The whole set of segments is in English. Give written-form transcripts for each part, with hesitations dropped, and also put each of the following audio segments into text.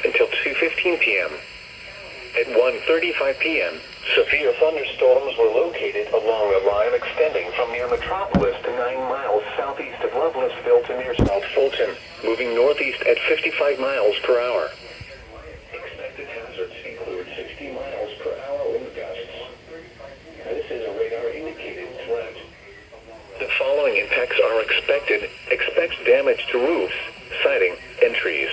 Until 2:15 p.m. At 1:35 p.m., severe thunderstorms were located along a line extending from near Metropolis to 9 miles southeast of Lovelessville to near South Fulton, moving northeast at 55 miles per hour. Expected hazards include 60 miles per hour wind gusts. This is a radar-indicated threat. The following impacts are expected. Expect damage to roofs, siding, and trees.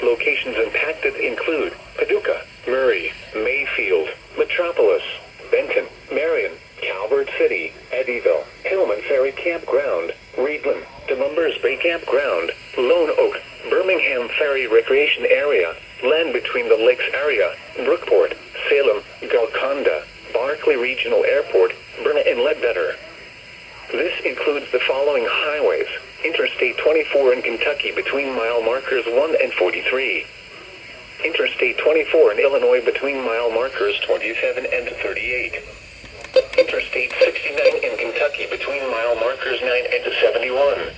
Locations impacted include Paducah, Murray, Mayfield, Metropolis, Benton, Marion, Calvert City, Eddyville, Hillman Ferry Campground, Reedland, DeMumbers Bay Campground, Lone Oak, Birmingham Ferry Recreation Area, Land Between the Lakes Area, Brookport, Salem, Golconda, Barkley Regional Airport, Burna and Ledbetter. This includes the following highways: Interstate 24 in Kentucky between mile markers 1 and 43. Interstate 24 in Illinois between mile markers 27 and 38. Interstate 69 in Kentucky between mile markers 9 and 71.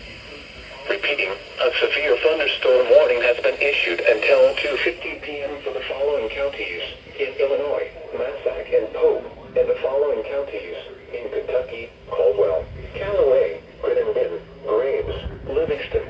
Repeating, a severe thunderstorm warning has been issued until 2:15 p.m. for the following counties in Illinois: Massac and Pope, and the following counties in Kentucky: Caldwell, Callaway, Crittenden, Graves, Livingston,